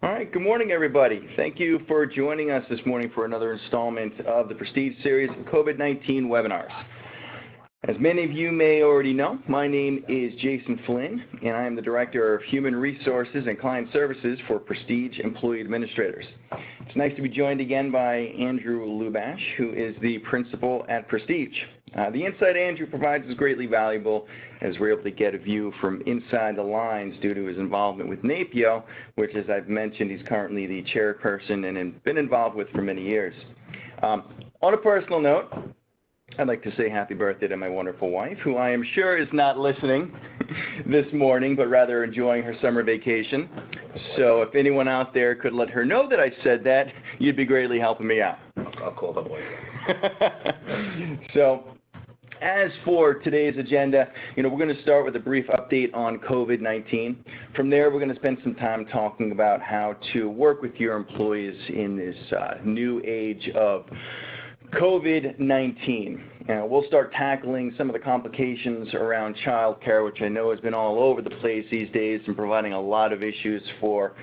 All right, good morning, everybody. Thank you for joining us this morning for another installment of the Prestige series of COVID-19 webinars. As many of you may already know, my name is Jason Flynn, and I am the Director of Human Resources and Client Services for Prestige Employee Administrators. It's nice to be joined again by Andrew Lubash, who is the Principal at Prestige. The insight Andrew provides is greatly valuable, as we're able to get a view from inside the lines due to his involvement with NAPIO, which, as I've mentioned, he's currently the chairperson and has been involved with for many years. On a personal note, I'd like to say happy birthday to my wonderful wife, who I am sure is not listening this morning, but rather enjoying her summer vacation. So if anyone out there could let her know that I said that, you'd be greatly helping me out. I'll call the boy. So, as for today's agenda, we're going to start with a brief update on COVID-19. From there, we're going to spend some time talking about how to work with your employees in this new age of COVID-19. We'll start tackling some of the complications around childcare, which I know has been all over the place these days and providing a lot of issues for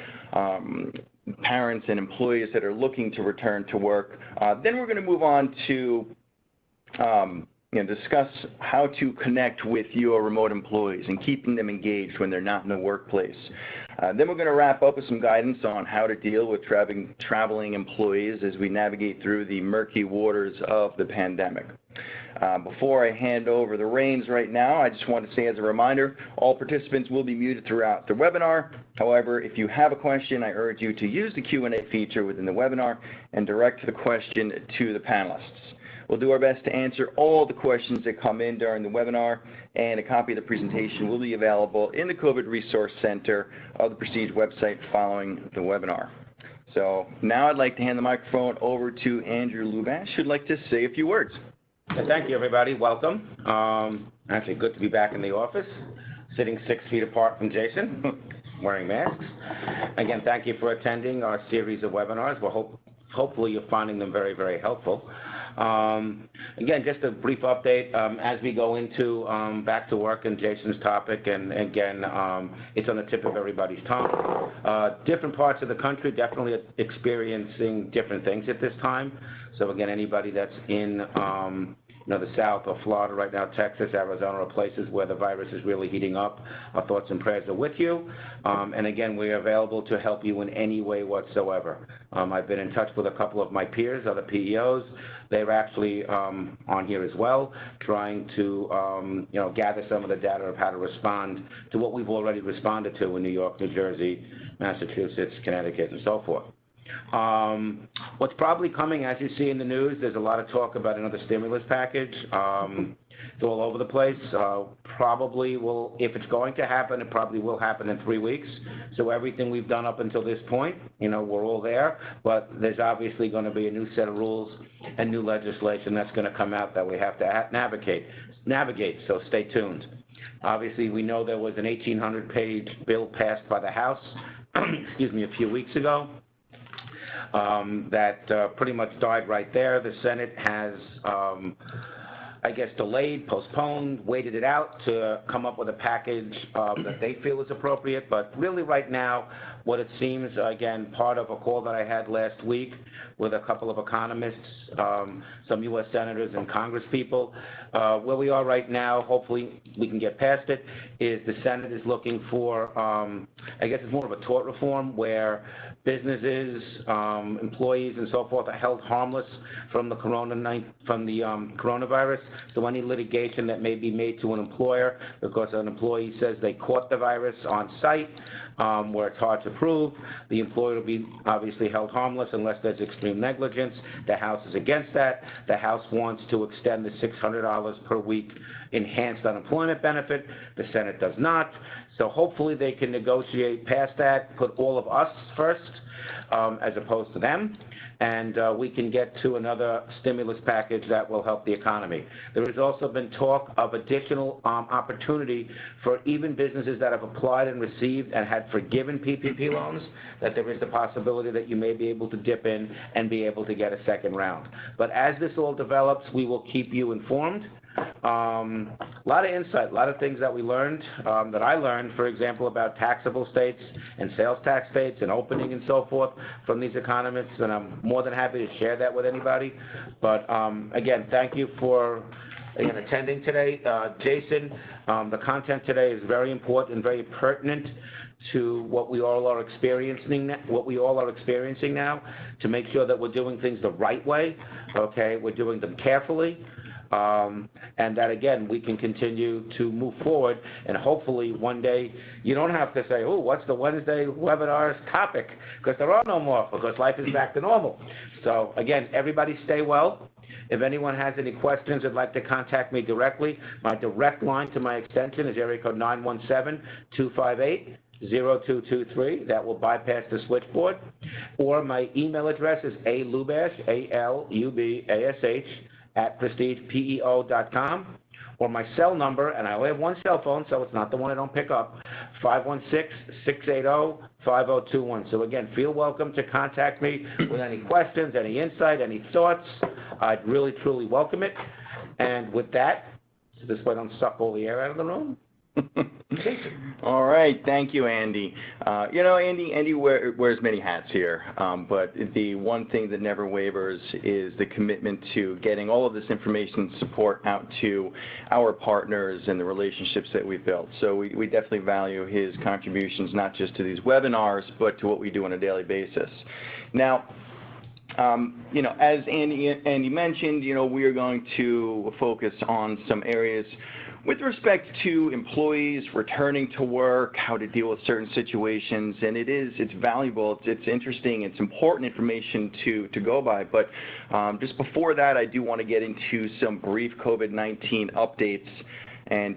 parents and employees that are looking to return to work. Then we're going to move on to discuss how to connect with your remote employees and keeping them engaged when they're not in the workplace. Then we're going to wrap up with some guidance on how to deal with traveling employees as we navigate through the murky waters of the pandemic. Before I hand over the reins right now, I just want to say as a reminder, all participants will be muted throughout the webinar. However, if you have a question, I urge you to use the Q&A feature within the webinar and direct the question to the panelists. We'll do our best to answer all the questions that come in during the webinar, and a copy of the presentation will be available in the COVID Resource Center of the Prestige website following the webinar. So now I'd like to hand the microphone over to Andrew Lubash, who'd like to say a few words. Thank you, everybody. Welcome. Actually, good to be back in the office, sitting 6 feet apart from Jason, wearing masks. Again, thank you for attending our series of webinars. Hopefully you're finding them very, very helpful. Again, just a brief update as we go into back to work and Jason's topic, and again, it's on the tip of everybody's tongue. Different parts of the country definitely experiencing different things at this time. So again, anybody that's in the South or Florida right now, Texas, Arizona, are places where the virus is really heating up. Our thoughts and prayers are with you. And again, we are available to help you in any way whatsoever. I've been in touch with a couple of my peers, other PEOs. They're actually on here as well, trying to gather some of the data of how to respond to what we've already responded to in New York, New Jersey, Massachusetts, Connecticut, and so forth. What's probably coming, as you see in the news, there's a lot of talk about another stimulus package. It's all over the place. Probably will, if it's going to happen, it probably will happen in 3 weeks. So everything we've done up until this point, we're all there, but there's obviously going to be a new set of rules and new legislation that's going to come out that we have to navigate, so stay tuned. Obviously, we know there was an 1,800-page bill passed by the House, excuse me, a few weeks ago. That pretty much died right there. The Senate has, delayed, postponed, waited it out to come up with a package that they feel is appropriate. But really right now, what it seems, again, part of a call that I had last week with a couple of economists, some U.S. senators and Congress people, where we are right now, hopefully we can get past it, is the Senate is looking for, it's more of a tort reform where businesses, employees, and so forth are held harmless from the coronavirus. So any litigation that may be made to an employer because an employee says they caught the virus on site, where it's hard to prove, the employer will be obviously held harmless unless there's extreme negligence. The House is against that. The House wants to extend the $600 per week enhanced unemployment benefit. The Senate does not. So hopefully they can negotiate past that, put all of us first as opposed to them, and we can get to another stimulus package that will help the economy. There has also been talk of additional opportunity for even businesses that have applied and received and had forgiven PPP loans, that there is the possibility that you may be able to dip in and be able to get a second round. But as this all develops, we will keep you informed. A lot of insight, a lot of things that we learned, that I learned, for example, about taxable states and sales tax states and opening and so forth from these economists, and I'm more than happy to share that with anybody. But again, thank you for attending today. Jason, the content today is very important and very pertinent to what we all are experiencing now, to make sure that we're doing things the right way, okay? We're doing them carefully, and that, again, we can continue to move forward, and hopefully one day you don't have to say, oh, what's the Wednesday webinar's topic? Because there are no more, because life is back to normal. So, again, everybody stay well. If anyone has any questions, would like to contact me directly. My direct line to my extension is area code 917-258-0223. That will bypass the switchboard. Or my email address is alubash, A-L-U-B-A-S-H, @prestigepeo.com. Or my cell number, and I only have one cell phone, so it's not the one I don't pick up, 516-680-5021. So again, feel welcome to contact me with any questions, any insight, any thoughts. I'd really, truly welcome it. And with that, this way I don't suck all the air out of the room. All right, thank you, Andy. Andy wears many hats here, but the one thing that never wavers is the commitment to getting all of this information support out to our partners and the relationships that we've built. So we definitely value his contributions, not just to these webinars, but to what we do on a daily basis. Now, as Andy mentioned, we are going to focus on some areas with respect to employees returning to work, how to deal with certain situations, and it's valuable, it's interesting, it's important information to go by. But just before that, I do want to get into some brief COVID-19 updates, and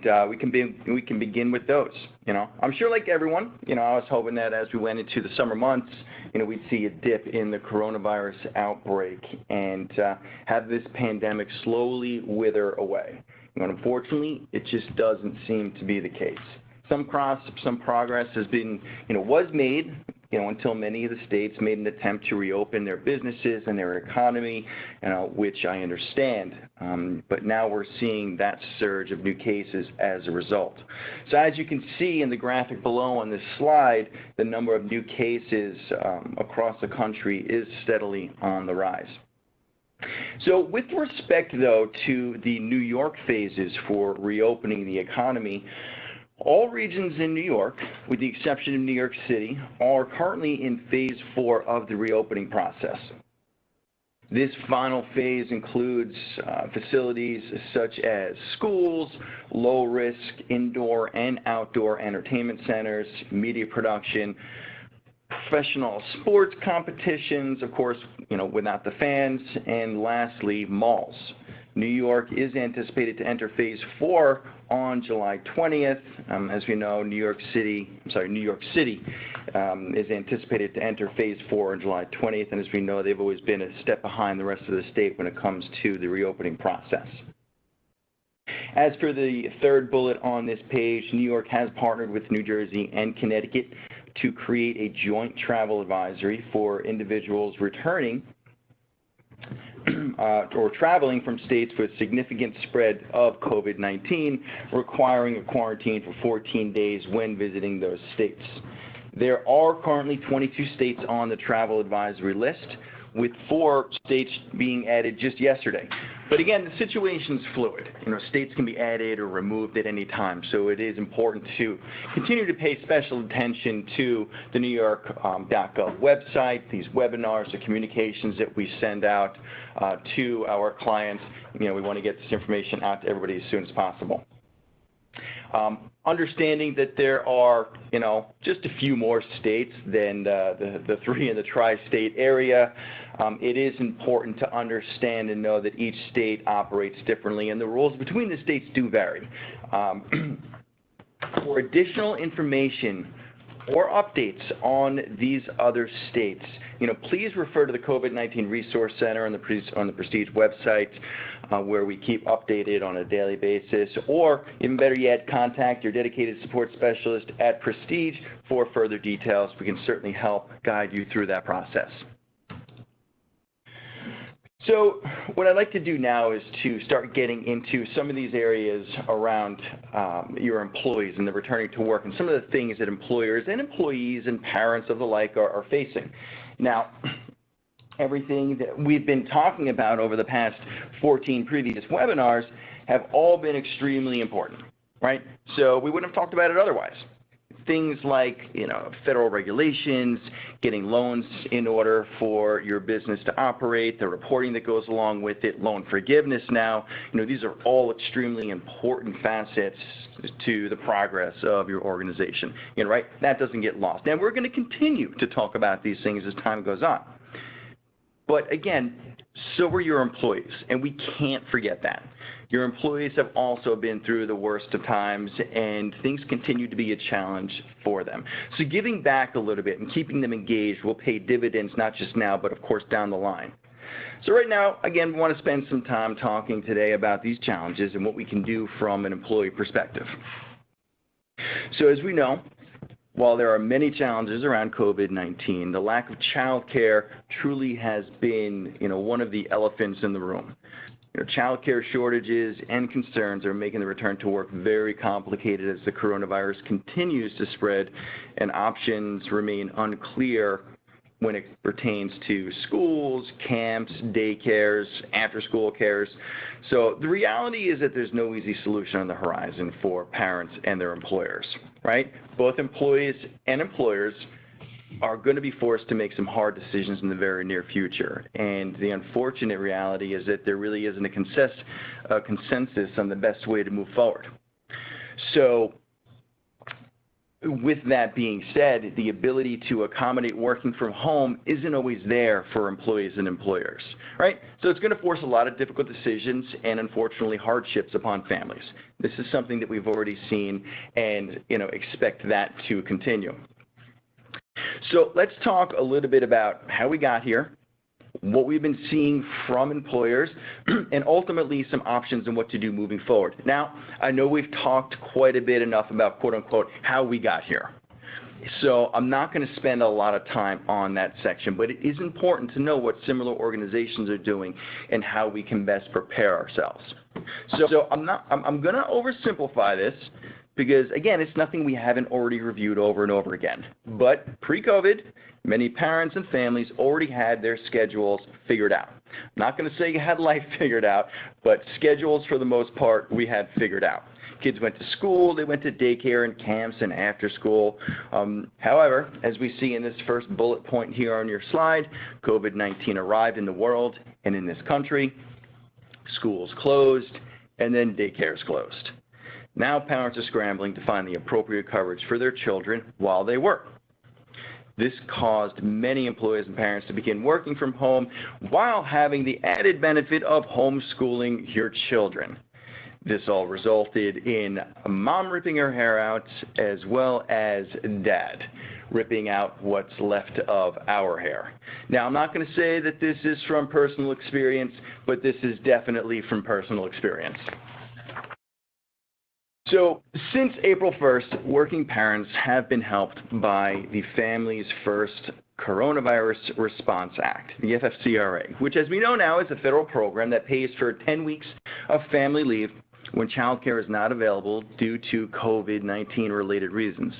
we can begin with those. I'm sure, like everyone, I was hoping that as we went into the summer months, we'd see a dip in the coronavirus outbreak and have this pandemic slowly wither away. Unfortunately, it just doesn't seem to be the case. Some progress has been, was made, until many of the states made an attempt to reopen their businesses and their economy, which I understand. But now we're seeing that surge of new cases as a result. So as you can see in the graphic below on this slide, the number of new cases across the country is steadily on the rise. So with respect, though, to the New York phases for reopening the economy, all regions in New York, with the exception of New York City, are currently in phase 4 of the reopening process. This final phase includes facilities such as schools, low-risk indoor and outdoor entertainment centers, media production, professional sports competitions, of course, without the fans, and lastly, malls. New York is anticipated to enter phase 4 on July 20th. As we know, New York City is anticipated to enter phase 4 on July 20th, and as we know, they've always been a step behind the rest of the state when it comes to the reopening process. As for the third bullet on this page, New York has partnered with New Jersey and Connecticut to create a joint travel advisory for individuals returning or traveling from states with significant spread of COVID-19, requiring a quarantine for 14 days when visiting those states. There are currently 22 states on the travel advisory list, with 4 states being added just yesterday. But again, the situation's fluid. States can be added or removed at any time, so it is important to continue to pay special attention to the New York.gov website, these webinars, the communications that we send out to our clients. We want to get this information out to everybody as soon as possible. Understanding that there are, just a few more states than the 3 in the tri-state area, it is important to understand and know that each state operates differently, and the rules between the states do vary. For additional information or updates on these other states, please refer to the COVID-19 Resource Center on the Prestige website, where we keep updated on a daily basis, or even better yet, contact your dedicated support specialist at Prestige for further details. We can certainly help guide you through that process. So what I'd like to do now is to start getting into some of these areas around your employees and the returning to work and some of the things that employers and employees and parents of the like are facing. Now, everything that we've been talking about over the past 14 previous webinars have all been extremely important, right? So we wouldn't have talked about it otherwise. Things like, federal regulations, getting loans in order for your business to operate, the reporting that goes along with it, loan forgiveness now, these are all extremely important facets to the progress of your organization, right? That doesn't get lost. And we're going to continue to talk about these things as time goes on. But again, so are your employees, and we can't forget that. Your employees have also been through the worst of times, and things continue to be a challenge for them. So giving back a little bit and keeping them engaged will pay dividends not just now, but of course down the line. So right now, again, we want to spend some time talking today about these challenges and what we can do from an employee perspective. So as we know, while there are many challenges around COVID-19, the lack of child care truly has been, one of the elephants in the room. Child care shortages and concerns are making the return to work very complicated as the coronavirus continues to spread and options remain unclear when it pertains to schools, camps, daycares, after-school cares. So the reality is that there's no easy solution on the horizon for parents and their employers, right? Both employees and employers are going to be forced to make some hard decisions in the very near future. And the unfortunate reality is that there really isn't a consensus on the best way to move forward. So with that being said, the ability to accommodate working from home isn't always there for employees and employers, right? So it's going to force a lot of difficult decisions and unfortunately hardships upon families. This is something that we've already seen and expect that to continue. So let's talk a little bit about how we got here, what we've been seeing from employers, and ultimately some options and what to do moving forward. Now, I know we've talked quite a bit enough about, quote unquote, how we got here. So I'm not going to spend a lot of time on that section, but it is important to know what similar organizations are doing and how we can best prepare ourselves. So I'm going to oversimplify this, because, again, it's nothing we haven't already reviewed over and over again. But pre-COVID, many parents and families already had their schedules figured out. I'm not going to say you had life figured out, but schedules, for the most part, we had figured out. Kids went to school, they went to daycare and camps and after school. However, as we see in this first bullet point here on your slide, COVID-19 arrived in the world and in this country. Schools closed, and then daycares closed. Now parents are scrambling to find the appropriate coverage for their children while they work. This caused many employees and parents to begin working from home while having the added benefit of homeschooling your children. This all resulted in mom ripping her hair out as well as dad ripping out what's left of our hair. Now, I'm not going to say that this is from personal experience, but this is definitely from personal experience. So since April 1st, working parents have been helped by the Families First Coronavirus Response Act, the FFCRA, which, as we know now, is a federal program that pays for 10 weeks of family leave when child care is not available due to COVID-19 related reasons.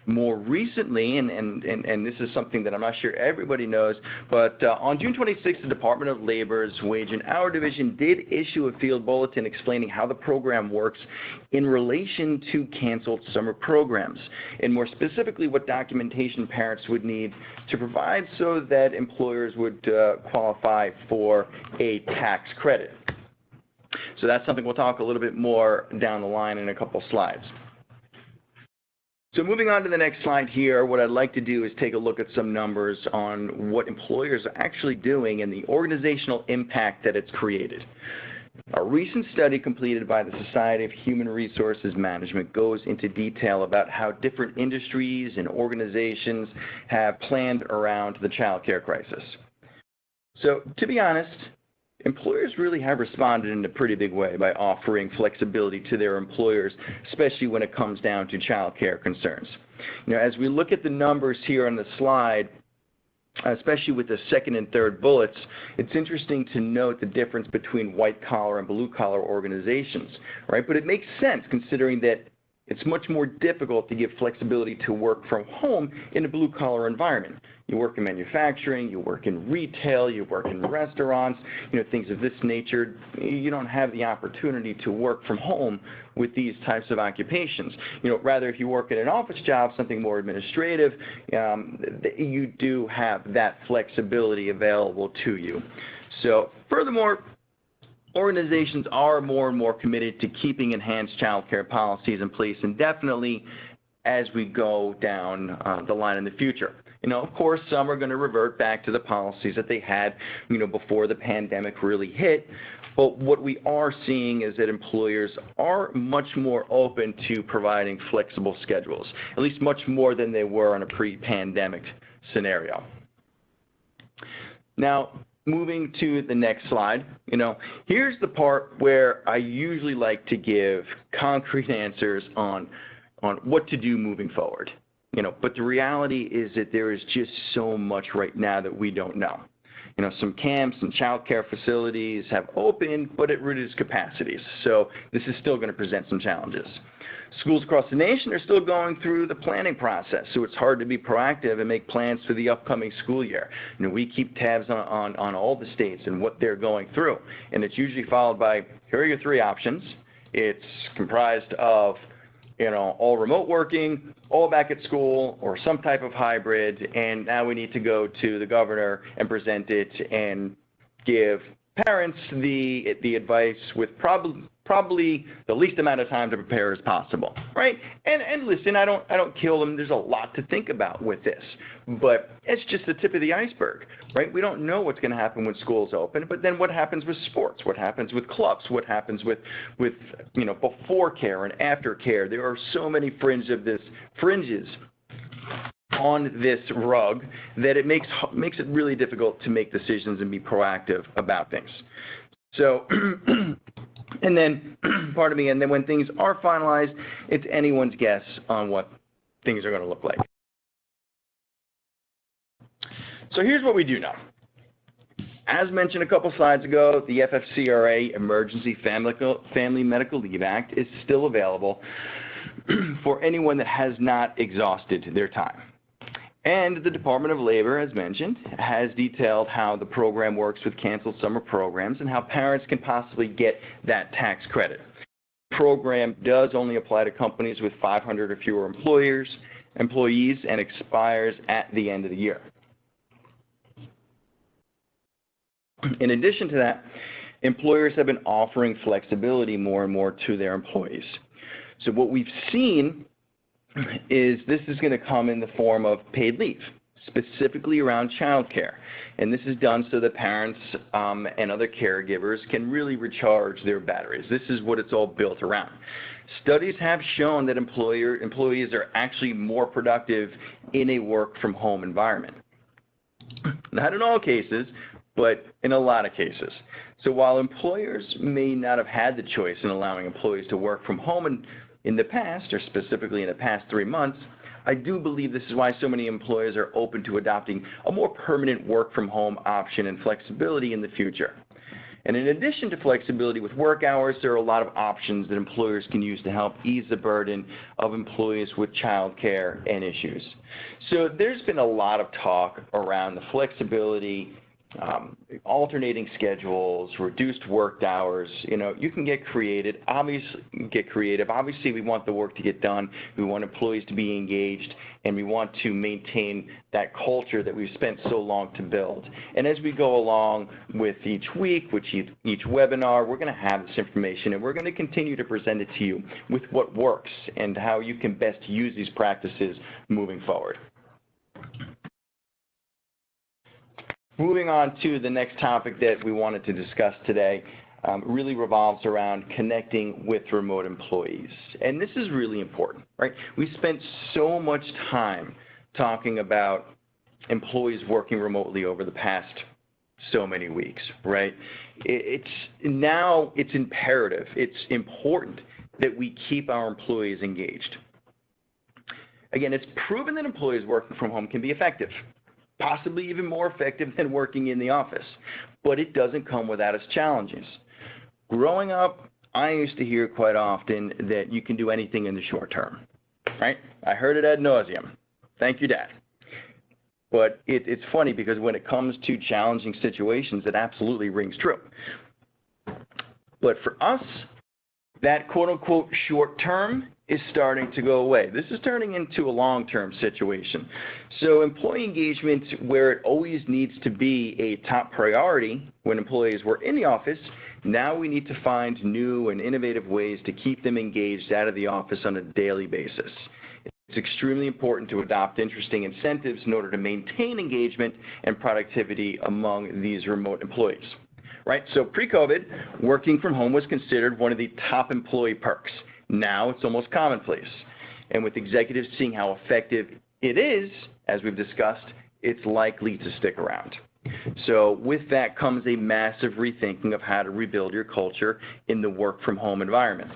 More recently, and this is something that I'm not sure everybody knows, but on June 26th, the Department of Labor's Wage and Hour Division did issue a field bulletin explaining how the program works in relation to canceled summer programs, and more specifically what documentation parents would need to provide so that employers would qualify for a tax credit. So that's something we'll talk a little bit more down the line in a couple slides. So moving on to the next slide here, what I'd like to do is take a look at some numbers on what employers are actually doing and the organizational impact that it's created. A recent study completed by the Society of Human Resources Management goes into detail about how different industries and organizations have planned around the child care crisis. So to be honest, employers really have responded in a pretty big way by offering flexibility to their employers, especially when it comes down to child care concerns. As we look at the numbers here on the slide, especially with the second and third bullets, it's interesting to note the difference between white-collar and blue-collar organizations, right? But it makes sense considering that it's much more difficult to give flexibility to work from home in a blue-collar environment. You work in manufacturing, you work in retail, you work in restaurants, things of this nature. You don't have the opportunity to work from home with these types of occupations. Rather, if you work in an office job, something more administrative, you do have that flexibility available to you. So, furthermore, organizations are more and more committed to keeping enhanced child care policies in place indefinitely as we go down the line in the future. Of course, some are going to revert back to the policies that they had, before the pandemic really hit. But what we are seeing is that employers are much more open to providing flexible schedules, at least much more than they were in a pre-pandemic scenario. Now, moving to the next slide, here's the part where I usually like to give concrete answers on what to do moving forward. But the reality is that there is just so much right now that we don't know. Some camps and child care facilities have opened, but at reduced capacities. So this is still going to present some challenges. Schools across the nation are still going through the planning process, so it's hard to be proactive and make plans for the upcoming school year. We keep tabs on all the states and what they're going through, and it's usually followed by, here are your three options. It's comprised of all remote working, all back at school, or some type of hybrid, and now we need to go to the governor and present it and give parents the advice with probably the least amount of time to prepare as possible, right? And listen, I don't kill them. There's a lot to think about with this, but it's just the tip of the iceberg, right? We don't know what's going to happen when schools open, but then what happens with sports? What happens with clubs? What happens with before care and after care? There are so many fringes on this rug that it makes it really difficult to make decisions and be proactive about things. So, and then, pardon me, and then when things are finalized, it's anyone's guess on what things are going to look like. So here's what we do know. As mentioned a couple slides ago, the FFCRA Emergency Family Medical Leave Act is still available for anyone that has not exhausted their time. And the Department of Labor, as mentioned, has detailed how the program works with canceled summer programs and how parents can possibly get that tax credit. The program does only apply to companies with 500 or fewer employees and expires at the end of the year. In addition to that, employers have been offering flexibility more and more to their employees. So what we've seen is this is going to come in the form of paid leave, specifically around child care. And this is done so that parents and other caregivers can really recharge their batteries. This is what it's all built around. Studies have shown that employees are actually more productive in a work-from-home environment. Not in all cases, but in a lot of cases. So while employers may not have had the choice in allowing employees to work from home in the past, or specifically in the past 3 months, I do believe this is why so many employers are open to adopting a more permanent work-from-home option and flexibility in the future. And in addition to flexibility with work hours, there are a lot of options that employers can use to help ease the burden of employees with child care and issues. So there's been a lot of talk around the flexibility, alternating schedules, reduced work hours. You can get creative. Obviously, we want the work to get done. We want employees to be engaged, and we want to maintain that culture that we've spent so long to build. And as we go along with each week, with each webinar, we're going to have this information, and we're going to continue to present it to you with what works and how you can best use these practices moving forward. Moving on to the next topic that we wanted to discuss today, really revolves around connecting with remote employees. And this is really important, right? We spent so much time talking about employees working remotely over the past so many weeks, right? Now it's imperative, it's important that we keep our employees engaged. Again, it's proven that employees working from home can be effective. possibly even more effective than working in the office. But it doesn't come without its challenges. Growing up, I used to hear quite often that you can do anything in the short term, right? I heard it ad nauseum. Thank you, Dad. But it's funny because when it comes to challenging situations, it absolutely rings true. But for us, that quote-unquote short term is starting to go away. This is turning into a long-term situation. So employee engagement, where it always needs to be a top priority when employees were in the office, now we need to find new and innovative ways to keep them engaged out of the office on a daily basis. It's extremely important to adopt interesting incentives in order to maintain engagement and productivity among these remote employees. Right? So pre-COVID, working from home was considered one of the top employee perks. Now it's almost commonplace. And with executives seeing how effective it is, as we've discussed, it's likely to stick around. So with that comes a massive rethinking of how to rebuild your culture in the work from home environment.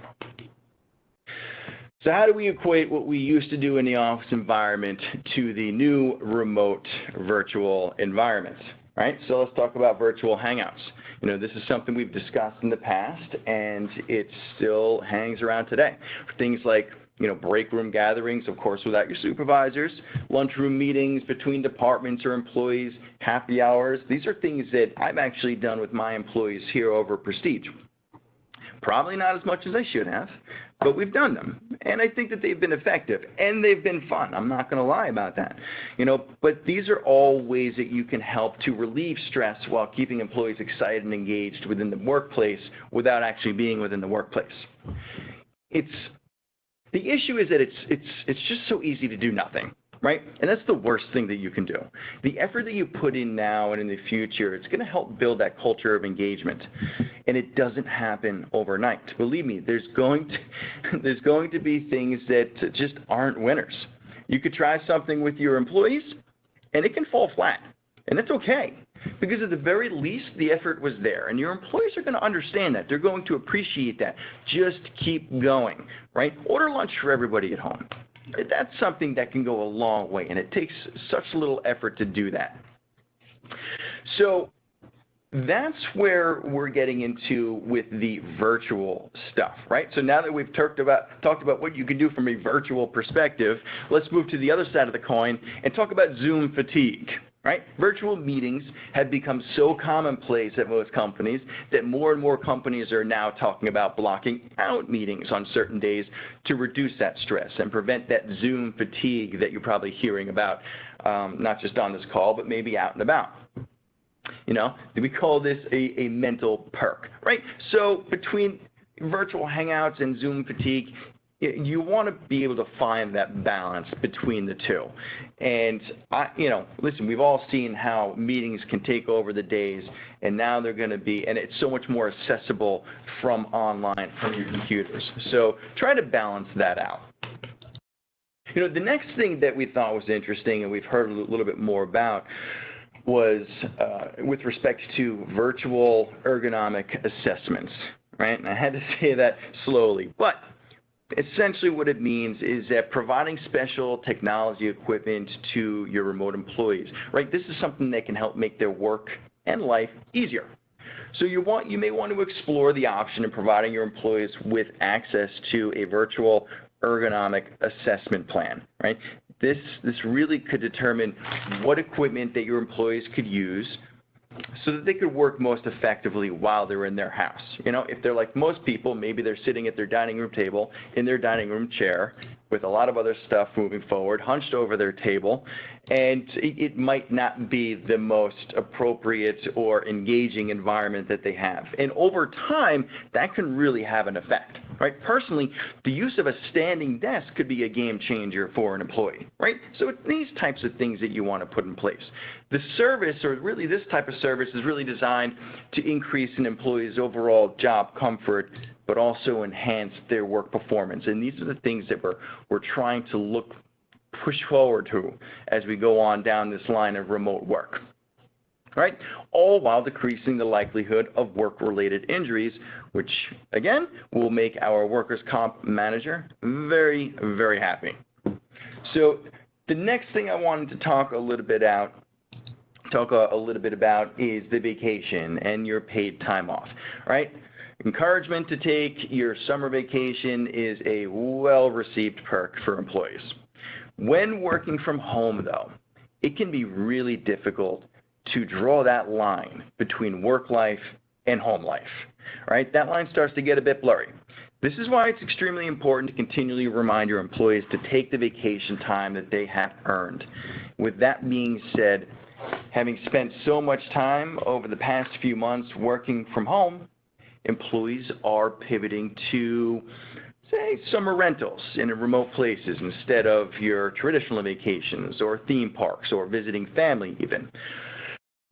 So how do we equate what we used to do in the office environment to the new remote virtual environment? Right? So let's talk about virtual hangouts. You know, this is something we've discussed in the past, and it still hangs around today. Things like, you know, break room gatherings, of course, without your supervisors, lunchroom meetings between departments or employees, happy hours. These are things that I've actually done with my employees here over Prestige. Probably not as much as I should have, but we've done them. And I think that they've been effective, and they've been fun. I'm not going to lie about that. You know, but these are all ways that you can help to relieve stress while keeping employees excited and engaged within the workplace without actually being within the workplace. The issue is that it's just so easy to do nothing. Right? And that's the worst thing that you can do. The effort that you put in now and in the future, it's going to help build that culture of engagement. And it doesn't happen overnight. Believe me, there's going to be things that just aren't winners. You could try something with your employees, and it can fall flat. And that's okay. Because at the very least, the effort was there. And your employees are going to understand that. They're going to appreciate that. Just keep going. Right? Order lunch for everybody at home. That's something that can go a long way, and it takes such little effort to do that. So that's where we're getting into with the virtual stuff, right? So now that we've talked about what you can do from a virtual perspective, let's move to the other side of the coin and talk about Zoom fatigue. Right? Virtual meetings have become so commonplace at most companies that more and more companies are now talking about blocking out meetings on certain days to reduce that stress and prevent that Zoom fatigue that you're probably hearing about, not just on this call, but maybe out and about. You know, we call this a mental perk, right? So between virtual hangouts and Zoom fatigue, you want to be able to find that balance between the two. And, listen, we've all seen how meetings can take over the days, and now they're going to be, and it's so much more accessible from online, from your computers. So try to balance that out. You know, the next thing that we thought was interesting, and we've heard a little bit more about, was with respect to virtual ergonomic assessments, right? And I had to say that slowly, but essentially what it means is that providing special technology equipment to your remote employees, right? This is something that can help make their work and life easier. So you may want to explore the option of providing your employees with access to a virtual ergonomic assessment plan, right? This really could determine what equipment that your employees could use so that they could work most effectively while they're in their house. You know, if they're like most people, maybe they're sitting at their dining room table in their dining room chair with a lot of other stuff moving forward, hunched over their table, and it might not be the most appropriate or engaging environment that they have. And over time, that can really have an effect, right? Personally, the use of a standing desk could be a game changer for an employee, right? So it's these types of things that you want to put in place. The service, or really this type of service, is really designed to increase an employee's overall job comfort, but also enhance their work performance. And these are the things that we're trying to push forward to as we go on down this line of remote work, right? All while decreasing the likelihood of work-related injuries, which, again, will make our workers' comp manager very, very happy. So the next thing I wanted to talk a little bit talk a little bit about is the vacation and your paid time off, right? Encouragement to take your summer vacation is a well-received perk for employees. When working from home, though, it can be really difficult to draw that line between work life and home life, right? That line starts to get a bit blurry. This is why it's extremely important to continually remind your employees to take the vacation time that they have earned. With that being said, having spent so much time over the past few months working from home, employees are pivoting to, say, summer rentals in remote places instead of your traditional vacations or theme parks or visiting family even.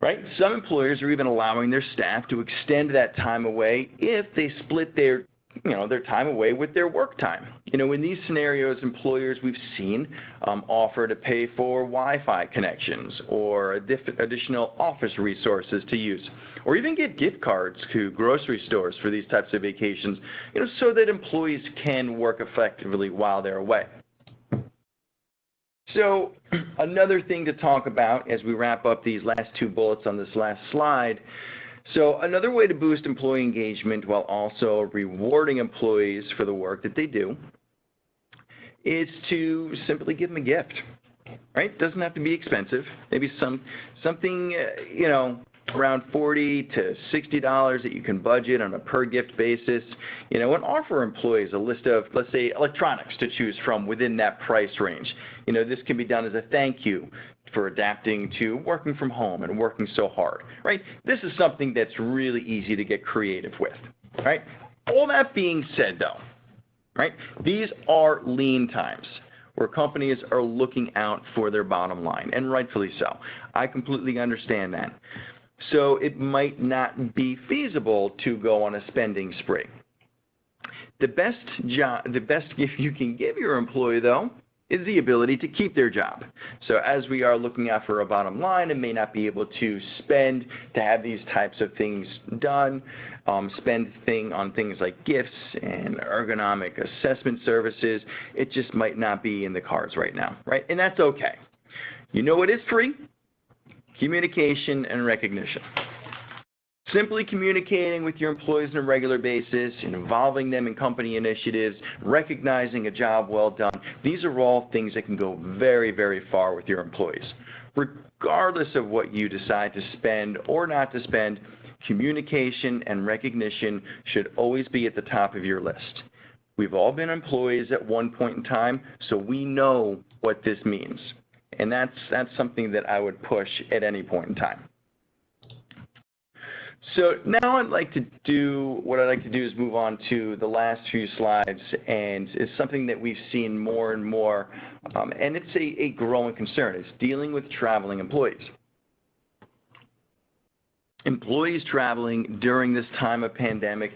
Right? Some employers are even allowing their staff to extend that time away if they split their time away with their work time. In these scenarios, employers we've seen offer to pay for Wi-Fi connections or additional office resources to use, or even get gift cards to grocery stores for these types of vacations, so that employees can work effectively while they're away. So another thing to talk about as we wrap up these last two bullets on this last slide. So another way to boost employee engagement while also rewarding employees for the work that they do is to simply give them a gift, right? It doesn't have to be expensive. Maybe something, around $40 to $60 that you can budget on a per gift basis, and offer employees a list of, let's say, electronics to choose from within that price range. This can be done as a thank you for adapting to working from home and working so hard, right? This is something that's really easy to get creative with, right? All that being said, though, right, these are lean times where companies are looking out for their bottom line, and rightfully so. I completely understand that. So it might not be feasible to go on a spending spree. The best gift you can give your employee, though, is the ability to keep their job. So as we are looking out for a bottom line and may not be able to spend to have these types of things done, spend on things like gifts and ergonomic assessment services, it just might not be in the cards right now, right? And that's okay. What is free? Communication and recognition. Simply communicating with your employees on a regular basis, involving them in company initiatives, recognizing a job well done, these are all things that can go very, very far with your employees. Regardless of what you decide to spend or not to spend, communication and recognition should always be at the top of your list. We've all been employees at one point in time, so we know what this means. And that's something that I would push at any point in time. So now what I'd like to do is move on to the last few slides, and it's something that we've seen more and more, and it's a growing concern. It's dealing with traveling employees. Employees traveling during this time of pandemic,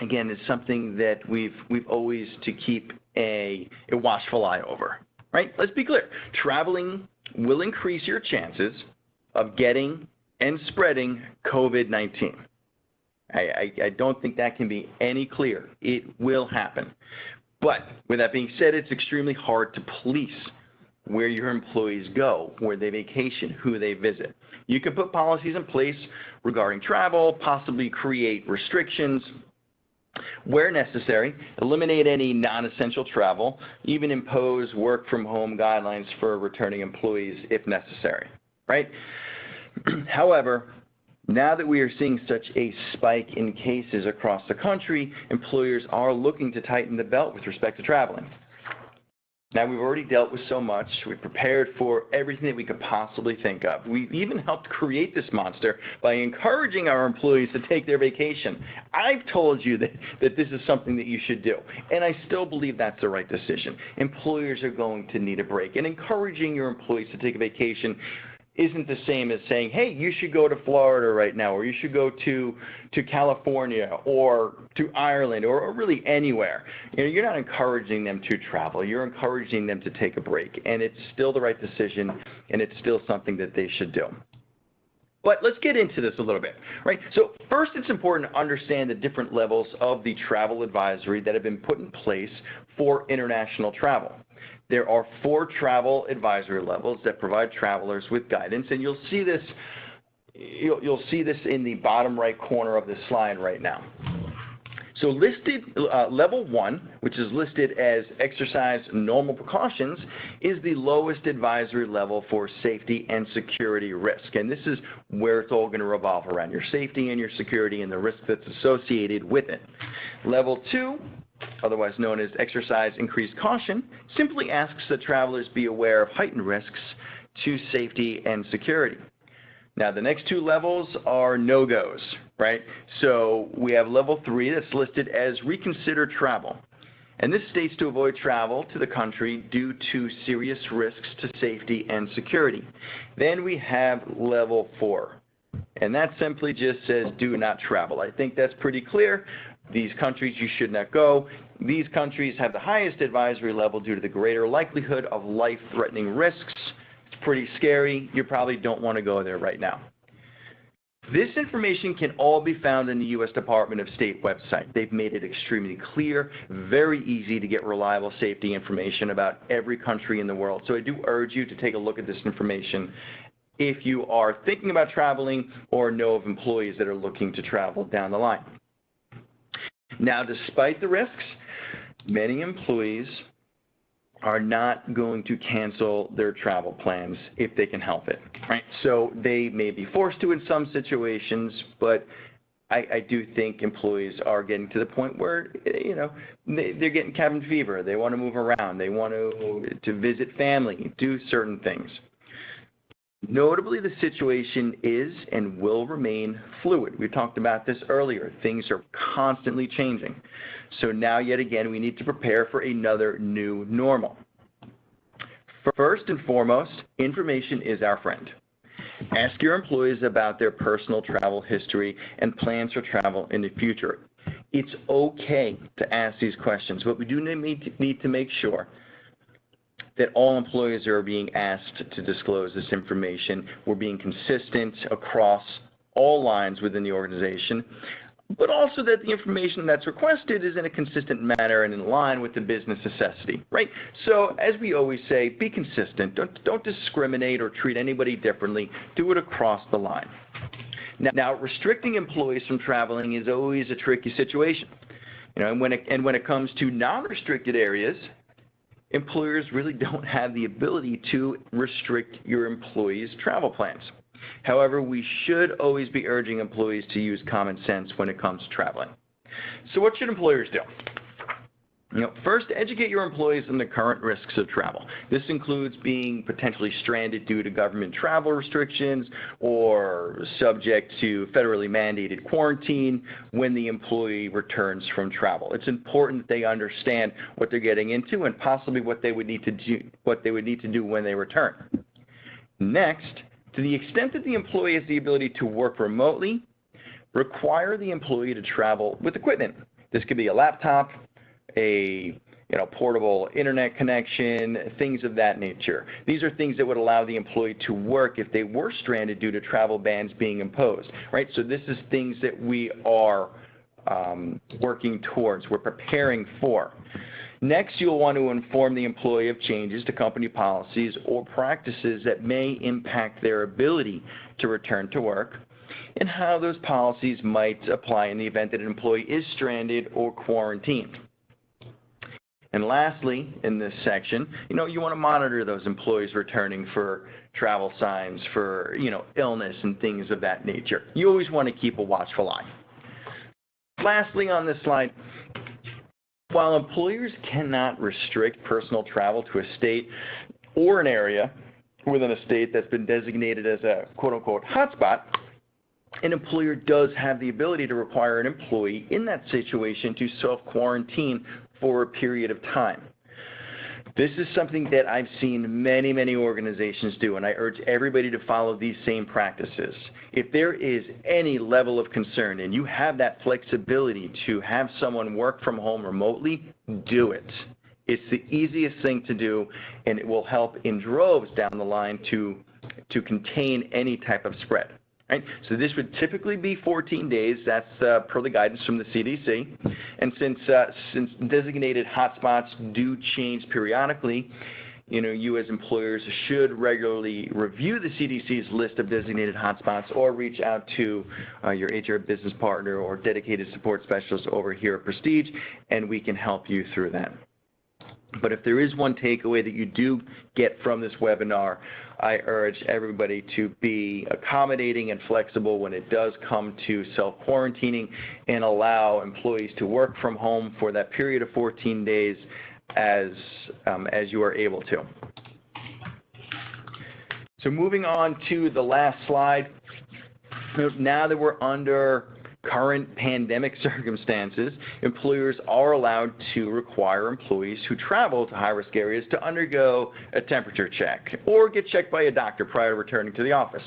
again, is something that we've always to keep a watchful eye over, right? Let's be clear. Traveling will increase your chances of getting and spreading COVID-19. I don't think that can be any clearer. It will happen. But with that being said, it's extremely hard to police where your employees go, where they vacation, who they visit. You can put policies in place regarding travel, possibly create restrictions where necessary, eliminate any non-essential travel, even impose work from home guidelines for returning employees if necessary, right? However, now that we are seeing such a spike in cases across the country, employers are looking to tighten the belt with respect to traveling. Now, we've already dealt with so much. We've prepared for everything that we could possibly think of. We've even helped create this monster by encouraging our employees to take their vacation. I've told you that this is something that you should do, and I still believe that's the right decision. Employers are going to need a break, and encouraging your employees to take a vacation isn't the same as saying, hey, you should go to Florida right now, or you should go to California or to Ireland or really anywhere. You're not encouraging them to travel. You're encouraging them to take a break, and it's still the right decision, and it's still something that they should do. But let's get into this a little bit, right? So first, it's important to understand the different levels of the travel advisory that have been put in place for international travel. There are 4 travel advisory levels that provide travelers with guidance, and you'll see this in the bottom right corner of this slide right now. So level 1, which is listed as exercise normal precautions, is the lowest advisory level for safety and security risk. And this is where it's all going to revolve around your safety and your security and the risk that's associated with it. Level 2, otherwise known as exercise increased caution, simply asks that travelers be aware of heightened risks to safety and security. Now, the next 2 levels are no-goes, right? So we have level 3 that's listed as reconsider travel. And this states to avoid travel to the country due to serious risks to safety and security. Then we have level 4. And that simply just says do not travel. I think that's pretty clear. These countries you should not go. These countries have the highest advisory level due to the greater likelihood of life-threatening risks. Pretty scary. You probably don't want to go there right now. This information can all be found in the U.S. Department of State website. They've made it extremely clear, very easy to get reliable safety information about every country in the world. So I do urge you to take a look at this information if you are thinking about traveling or know of employees that are looking to travel down the line. Now, despite the risks, many employees are not going to cancel their travel plans if they can help it, right? So they may be forced to in some situations, but I do think employees are getting to the point where, you know, they're getting cabin fever. They want to move around. They want to visit family, do certain things. Notably, the situation is and will remain fluid. We talked about this earlier. Things are constantly changing. So now, yet again, we need to prepare for another new normal. First and foremost, information is our friend. Ask your employees about their personal travel history and plans for travel in the future. It's okay to ask these questions, but we do need to make sure that all employees are being asked to disclose this information. We're being consistent across all lines within the organization, but also that the information that's requested is in a consistent manner and in line with the business necessity, right? So as we always say, be consistent. Don't discriminate or treat anybody differently. Do it across the line. Now, restricting employees from traveling is always a tricky situation. You know, and when it comes to non-restricted areas, employers really don't have the ability to restrict your employees' travel plans. However, we should always be urging employees to use common sense when it comes to traveling. So what should employers do? You know, first, educate your employees on the current risks of travel. This includes being potentially stranded due to government travel restrictions or subject to federally mandated quarantine when the employee returns from travel. It's important that they understand what they're getting into and possibly what they would need to do when they return. Next, to the extent that the employee has the ability to work remotely, require the employee to travel with equipment. This could be a laptop, a portable internet connection, things of that nature. These are things that would allow the employee to work if they were stranded due to travel bans being imposed, right? So this is things that we are working towards, we're preparing for. Next, you'll want to inform the employee of changes to company policies or practices that may impact their ability to return to work and how those policies might apply in the event that an employee is stranded or quarantined. And lastly, in this section, you want to monitor those employees returning for travel signs, for, illness and things of that nature. You always want to keep a watchful eye. Lastly, on this slide, while employers cannot restrict personal travel to a state or an area within a state that's been designated as a quote-unquote hotspot, an employer does have the ability to require an employee in that situation to self-quarantine for a period of time. This is something that I've seen many, many organizations do, and I urge everybody to follow these same practices. If there is any level of concern and you have that flexibility to have someone work from home remotely, do it. It's the easiest thing to do, and it will help in droves down the line to contain any type of spread. Right? So this would typically be 14 days. That's per the guidance from the CDC. And since designated hotspots do change periodically, you as employers should regularly review the CDC's list of designated hotspots or reach out to your HR business partner or dedicated support specialist over here at Prestige, and we can help you through that. But if there is one takeaway that you do get from this webinar, I urge everybody to be accommodating and flexible when it does come to self-quarantining, and allow employees to work from home for that period of 14 days as you are able to. So moving on to the last slide, now that we're under current pandemic circumstances, employers are allowed to require employees who travel to high-risk areas to undergo a temperature check or get checked by a doctor prior to returning to the office.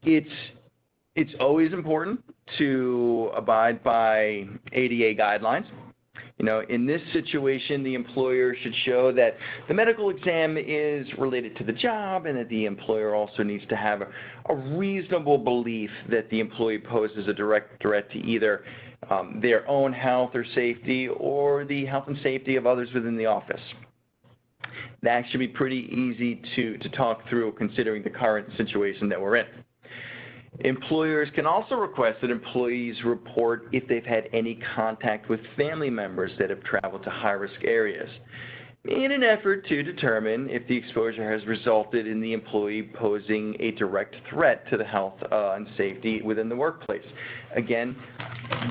It's always important to abide by ADA guidelines. In this situation, the employer should show that the medical exam is related to the job, and that the employer also needs to have a reasonable belief that the employee poses a direct threat to either their own health or safety or the health and safety of others within the office. That should be pretty easy to talk through, considering the current situation that we're in. Employers can also request that employees report if they've had any contact with family members that have traveled to high-risk areas, in an effort to determine if the exposure has resulted in the employee posing a direct threat to the health and safety within the workplace. Again,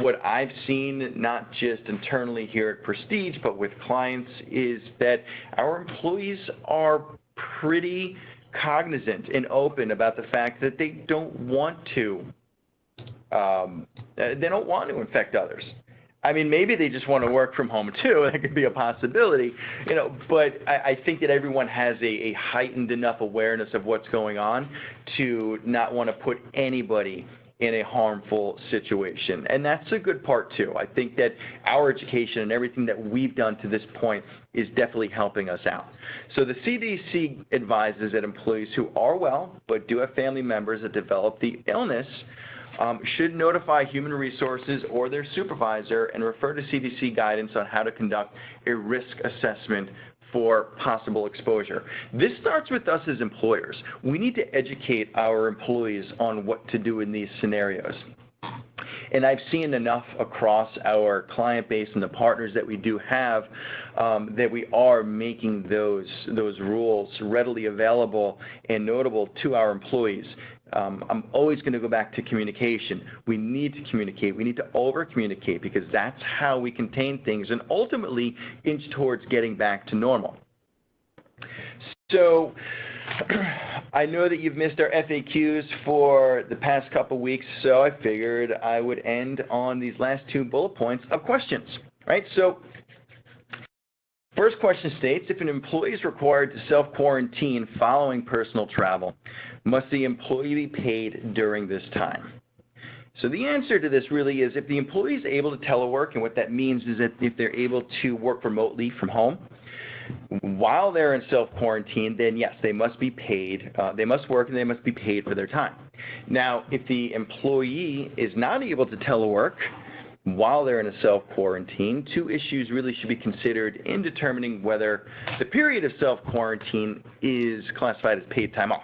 what I've seen, not just internally here at Prestige, but with clients, is that our employees are pretty cognizant and open about the fact that they don't want to infect others. I mean, maybe they just want to work from home too. That could be a possibility, but I think that everyone has a heightened enough awareness of what's going on to not want to put anybody in a harmful situation. And that's a good part too. I think that our education and everything that we've done to this point is definitely helping us out. So the CDC advises that employees who are well but do have family members that develop the illness should notify human resources or their supervisor and refer to CDC guidance on how to conduct a risk assessment for possible exposure. This starts with us as employers. We need to educate our employees on what to do in these scenarios. And I've seen enough across our client base and the partners that we do have that we are making those rules readily available and notable to our employees. I'm always going to go back to communication. We need to communicate. We need to over-communicate, because that's how we contain things and ultimately inch towards getting back to normal. So I know that you've missed our FAQs for the past couple weeks, so I figured I would end on these last two bullet points of questions, right? So first question states, if an employee is required to self-quarantine following personal travel, must the employee be paid during this time? So the answer to this really is, if the employee is able to telework, and what that means is that if they're able to work remotely from home while they're in self-quarantine, then yes, they must be paid. They must work and they must be paid for their time. Now, if the employee is not able to telework while they're in a self-quarantine, two issues really should be considered in determining whether the period of self-quarantine is classified as paid time off.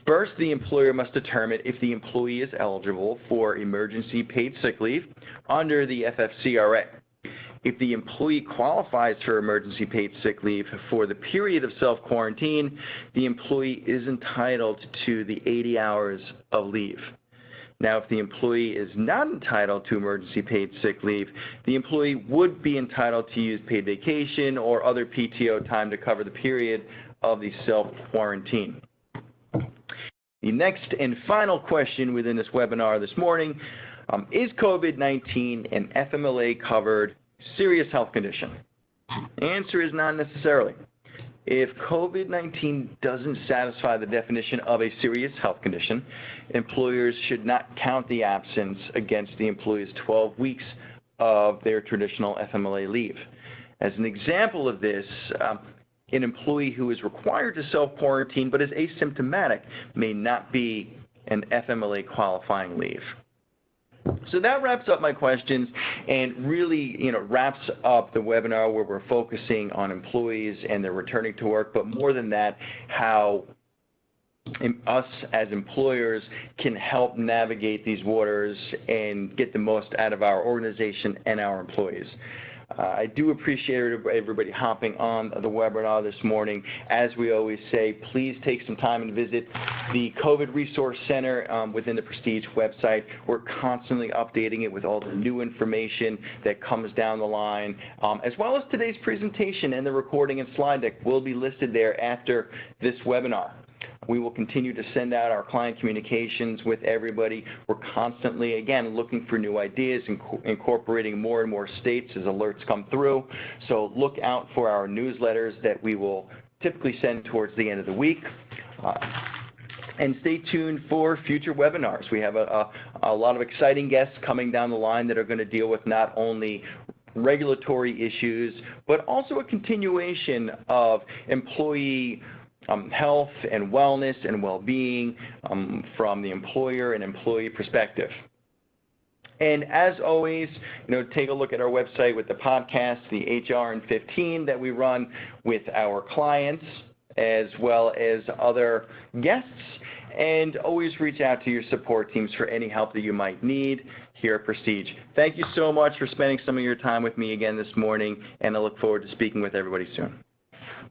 First, the employer must determine if the employee is eligible for emergency paid sick leave under the FFCRA. If the employee qualifies for emergency paid sick leave for the period of self-quarantine, the employee is entitled to the 80 hours of leave. Now, if the employee is not entitled to emergency paid sick leave, the employee would be entitled to use paid vacation or other PTO time to cover the period of the self-quarantine. The next and final question within this webinar this morning, is COVID-19 an FMLA covered serious health condition? The answer is not necessarily. If COVID-19 doesn't satisfy the definition of a serious health condition, employers should not count the absence against the employee's 12 weeks of their traditional FMLA leave. As an example of this, an employee who is required to self-quarantine but is asymptomatic may not be and FMLA qualifying leave. So that wraps up my questions and really, wraps up the webinar where we're focusing on employees and their returning to work, but more than that, how us as employers can help navigate these waters and get the most out of our organization and our employees. I do appreciate everybody hopping on the webinar this morning. As we always say, please take some time and visit the COVID Resource Center within the Prestige website. We're constantly updating it with all the new information that comes down the line, as well as today's presentation, and the recording and slide deck will be listed there after this webinar. We will continue to send out our client communications with everybody. We're constantly, again, looking for new ideas, incorporating more and more states as alerts come through. So look out for our newsletters that we will typically send towards the end of the week. And stay tuned for future webinars. We have a lot of exciting guests coming down the line that are going to deal with not only regulatory issues, but also a continuation of employee health and wellness and well-being from the employer and employee perspective. And as always, take a look at our website with the podcast, the HR in 15 that we run with our clients, as well as other guests. And always reach out to your support teams for any help that you might need here at Prestige. Thank you so much for spending some of your time with me again this morning, and I look forward to speaking with everybody soon.